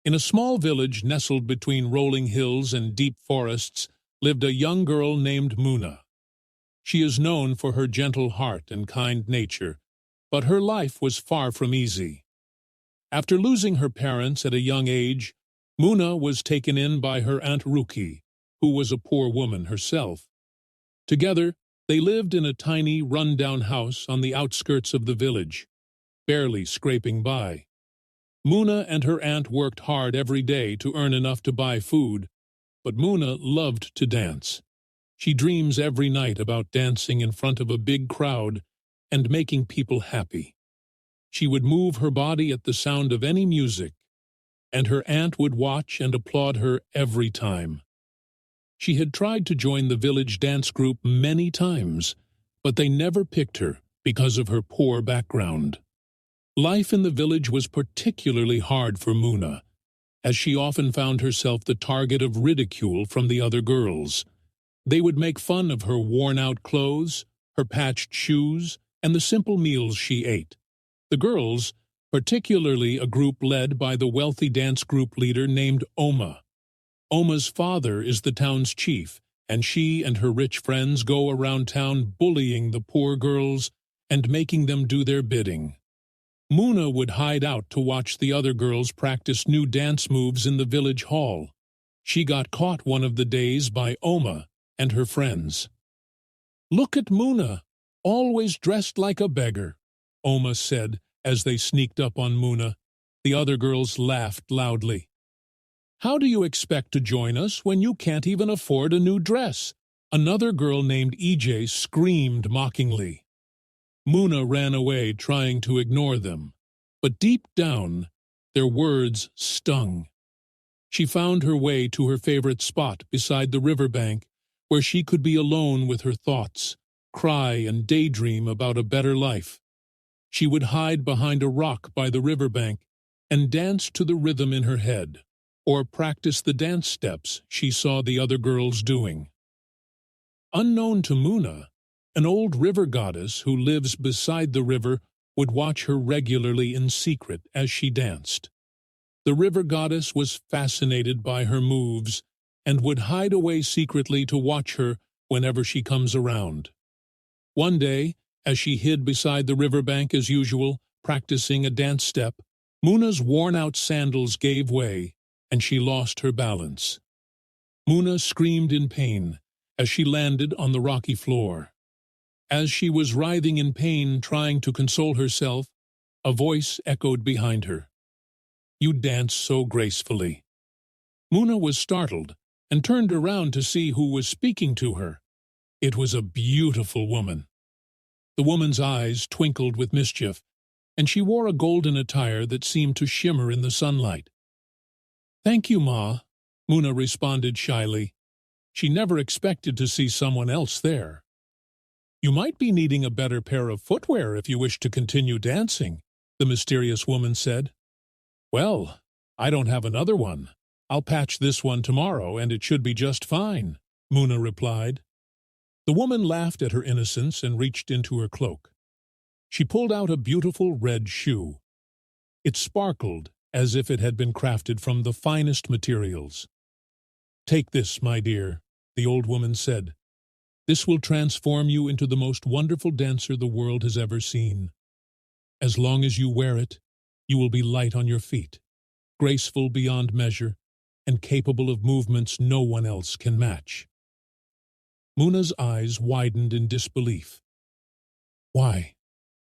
In a small village nestled between rolling hills and deep forests lived a young girl named Muna. She is known for her gentle heart and kind nature, but her life was far from easy. After losing her parents at a young age, Muna was taken in by her Aunt Ruki, who was a poor woman herself. Together, they lived in a tiny, run-down house on the outskirts of the village, barely scraping by. Muna and her aunt worked hard every day to earn enough to buy food, but Muna loved to dance. She dreams every night about dancing in front of a big crowd and making people happy. She would move her body at the sound of any music, and her aunt would watch and applaud her every time. She had tried to join the village dance group many times, but they never picked her because of her poor background. Life in the village was particularly hard for Muna, as she often found herself the target of ridicule from the other girls. They would make fun of her worn-out clothes, her patched shoes, and the simple meals she ate. The girls, particularly a group led by the wealthy dance group leader named Oma. Oma's father is the town's chief, and she and her rich friends go around town bullying the poor girls and making them do their bidding. Muna would hide out to watch the other girls practice new dance moves in the village hall. She got caught one of the days by Oma and her friends. "Look at Muna, always dressed like a beggar," Oma said as they sneaked up on Muna. The other girls laughed loudly. "How do you expect to join us when you can't even afford a new dress?" Another girl named EJ screamed mockingly. Muna ran away trying to ignore them, but deep down, their words stung. She found her way to her favorite spot beside the riverbank, where she could be alone with her thoughts, cry and daydream about a better life. She would hide behind a rock by the riverbank and dance to the rhythm in her head, or practice the dance steps she saw the other girls doing. Unknown to Muna, an old river goddess who lives beside the river would watch her regularly in secret as she danced. The river goddess was fascinated by her moves and would hide away secretly to watch her whenever she comes around. One day, as she hid beside the riverbank as usual, practicing a dance step, Muna's worn-out sandals gave way, and she lost her balance. Muna screamed in pain as she landed on the rocky floor. As she was writhing in pain, trying to console herself, a voice echoed behind her. "You dance so gracefully." Muna was startled and turned around to see who was speaking to her. It was a beautiful woman. The woman's eyes twinkled with mischief, and she wore a golden attire that seemed to shimmer in the sunlight. "Thank you, Ma," Muna responded shyly. She never expected to see someone else there. "You might be needing a better pair of footwear if you wish to continue dancing," the mysterious woman said. "Well, I don't have another one. I'll patch this one tomorrow, and it should be just fine," Muna replied. The woman laughed at her innocence and reached into her cloak. She pulled out a beautiful red shoe. It sparkled as if it had been crafted from the finest materials. "Take this, my dear," the old woman said. "This will transform you into the most wonderful dancer the world has ever seen. As long as you wear it, you will be light on your feet, graceful beyond measure, and capable of movements no one else can match." Muna's eyes widened in disbelief. "Why,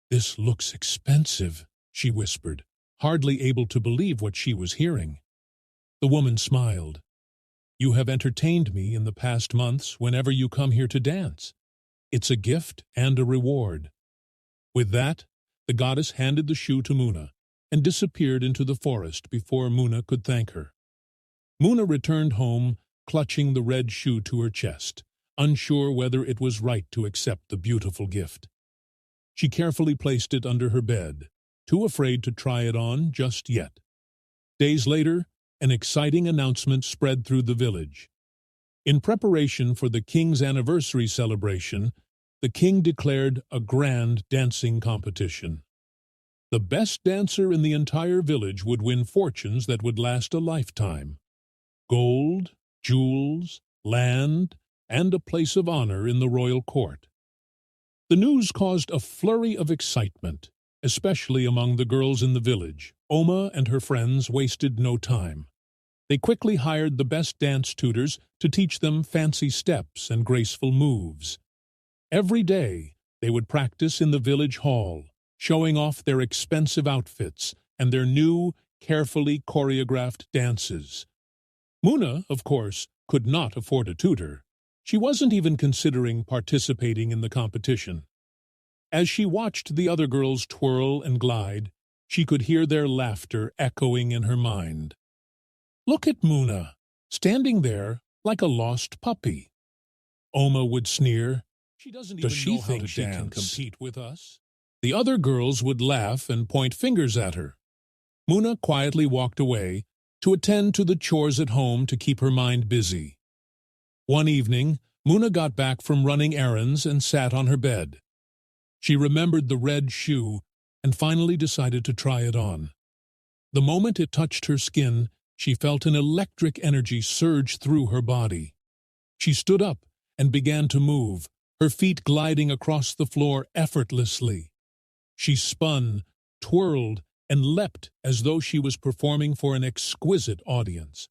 this looks expensive," she whispered, hardly able to believe what she was hearing. The woman smiled. "You have entertained me in the past months whenever you come here to dance. It's a gift and a reward." With that, the goddess handed the shoe to Muna and disappeared into the forest before Muna could thank her. Muna returned home, clutching the red shoe to her chest, unsure whether it was right to accept the beautiful gift. She carefully placed it under her bed, too afraid to try it on just yet. Days later, an exciting announcement spread through the village. In preparation for the king's anniversary celebration, the king declared a grand dancing competition. The best dancer in the entire village would win fortunes that would last a lifetime. Gold, jewels, land, and a place of honor in the royal court. The news caused a flurry of excitement, especially among the girls in the village. Oma and her friends wasted no time. They quickly hired the best dance tutors to teach them fancy steps and graceful moves. Every day, they would practice in the village hall, showing off their expensive outfits and their new, carefully choreographed dances. Muna, of course, could not afford a tutor. She wasn't even considering participating in the competition. As she watched the other girls twirl and glide, she could hear their laughter echoing in her mind. "Look at Muna, standing there like a lost puppy." Oma would sneer. Does she think she can compete with us? The other girls would laugh and point fingers at her. Muna quietly walked away to attend to the chores at home to keep her mind busy. One evening, Muna got back from running errands and sat on her bed. She remembered the red shoe and finally decided to try it on. The moment it touched her skin, she felt an electric energy surge through her body. She stood up and began to move, her feet gliding across the floor effortlessly. She spun, twirled, and leapt as though she was performing for an exquisite audience.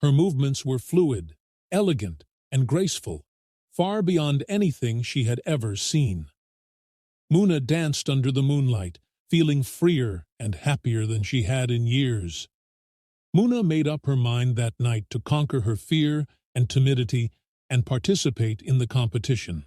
Her movements were fluid, elegant, and graceful, far beyond anything she had ever seen. Muna danced under the moonlight, feeling freer and happier than she had in years. Muna made up her mind that night to conquer her fear and timidity and participate in the competition.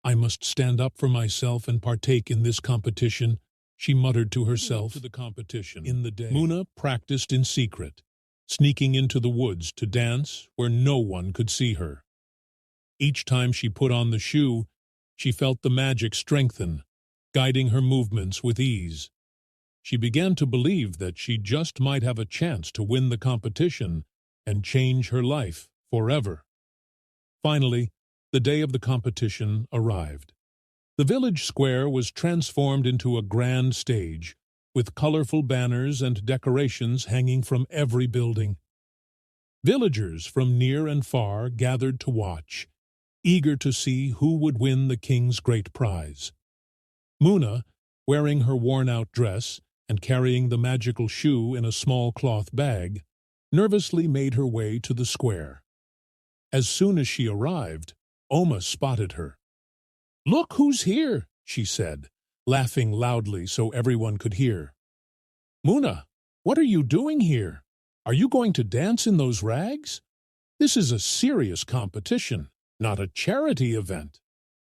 "I must stand up for myself and partake in this competition," she muttered to herself. Muna practiced in secret, sneaking into the woods to dance where no one could see her. Each time she put on the shoe, she felt the magic strengthen, guiding her movements with ease. She began to believe that she just might have a chance to win the competition and change her life forever. Finally, the day of the competition arrived. The village square was transformed into a grand stage, with colorful banners and decorations hanging from every building. Villagers from near and far gathered to watch, eager to see who would win the king's great prize. Muna, wearing her worn-out dress and carrying the magical shoe in a small cloth bag, nervously made her way to the square. As soon as she arrived, Oma spotted her. "Look who's here," she said, laughing loudly so everyone could hear. "Muna, what are you doing here? Are you going to dance in those rags? This is a serious competition, not a charity event."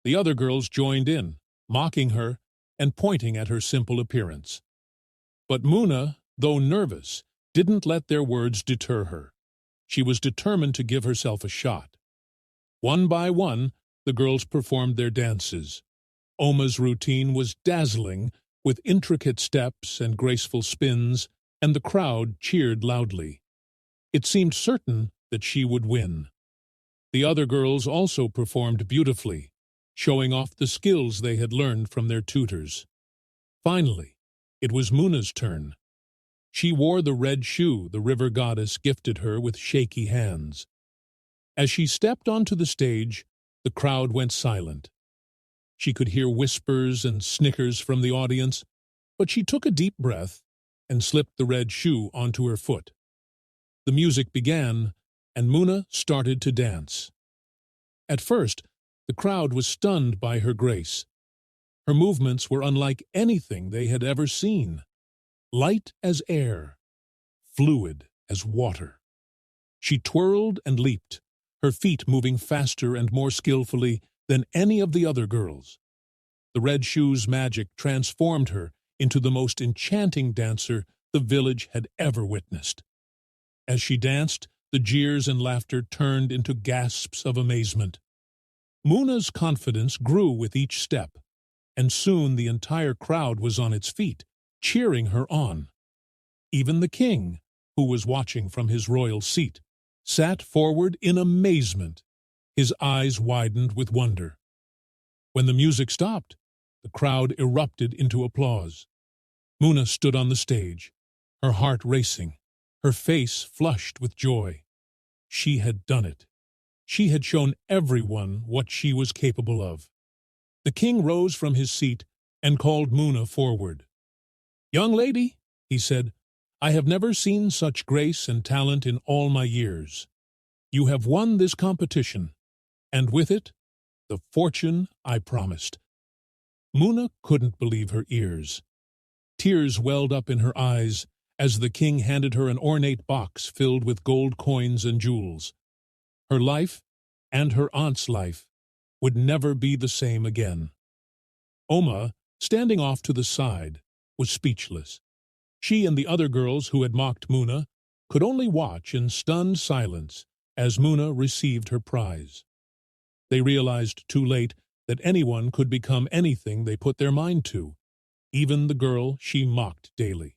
The other girls joined in, mocking her and pointing at her simple appearance. But Muna, though nervous, didn't let their words deter her. She was determined to give herself a shot. One by one, the girls performed their dances. Oma's routine was dazzling, with intricate steps and graceful spins, and the crowd cheered loudly. It seemed certain that she would win. The other girls also performed beautifully, showing off the skills they had learned from their tutors. Finally, it was Muna's turn. She wore the red shoe the river goddess gifted her with shaky hands. As she stepped onto the stage, the crowd went silent. She could hear whispers and snickers from the audience, but she took a deep breath and slipped the red shoe onto her foot. The music began, and Muna started to dance. At first, the crowd was stunned by her grace. Her movements were unlike anything they had ever seen. Light as air, fluid as water. She twirled and leaped, her feet moving faster and more skillfully than any of the other girls. The red shoe's magic transformed her into the most enchanting dancer the village had ever witnessed. As she danced, the jeers and laughter turned into gasps of amazement. Muna's confidence grew with each step, and soon the entire crowd was on its feet, cheering her on. Even the king, who was watching from his royal seat, sat forward in amazement. His eyes widened with wonder. When the music stopped, the crowd erupted into applause. Muna stood on the stage, her heart racing, her face flushed with joy. She had done it. She had shown everyone what she was capable of. The king rose from his seat and called Muna forward. "Young lady," he said, "I have never seen such grace and talent in all my years. You have won this competition, and with it, the fortune I promised." Muna couldn't believe her ears. Tears welled up in her eyes as the king handed her an ornate box filled with gold coins and jewels. Her life, and her aunt's life, would never be the same again. Oma, standing off to the side, was speechless. She and the other girls who had mocked Muna could only watch in stunned silence as Muna received her prize. They realized too late that anyone could become anything they put their mind to, even the girl she mocked daily.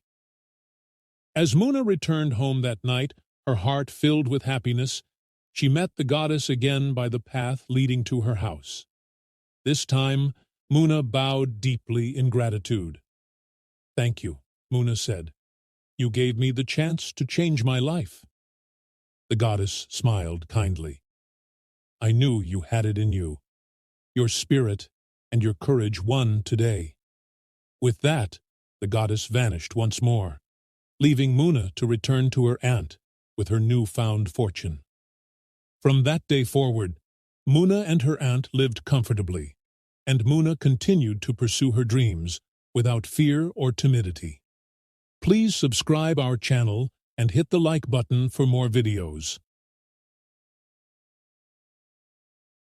As Muna returned home that night, her heart filled with happiness, she met the goddess again by the path leading to her house. This time, Muna bowed deeply in gratitude. "Thank you," Muna said. "You gave me the chance to change my life." The goddess smiled kindly. "I knew you had it in you. Your spirit and your courage won today." With that, the goddess vanished once more, leaving Muna to return to her aunt with her newfound fortune. From that day forward, Muna and her aunt lived comfortably, and Muna continued to pursue her dreams without fear or timidity. Please subscribe our channel and hit the like button for more videos.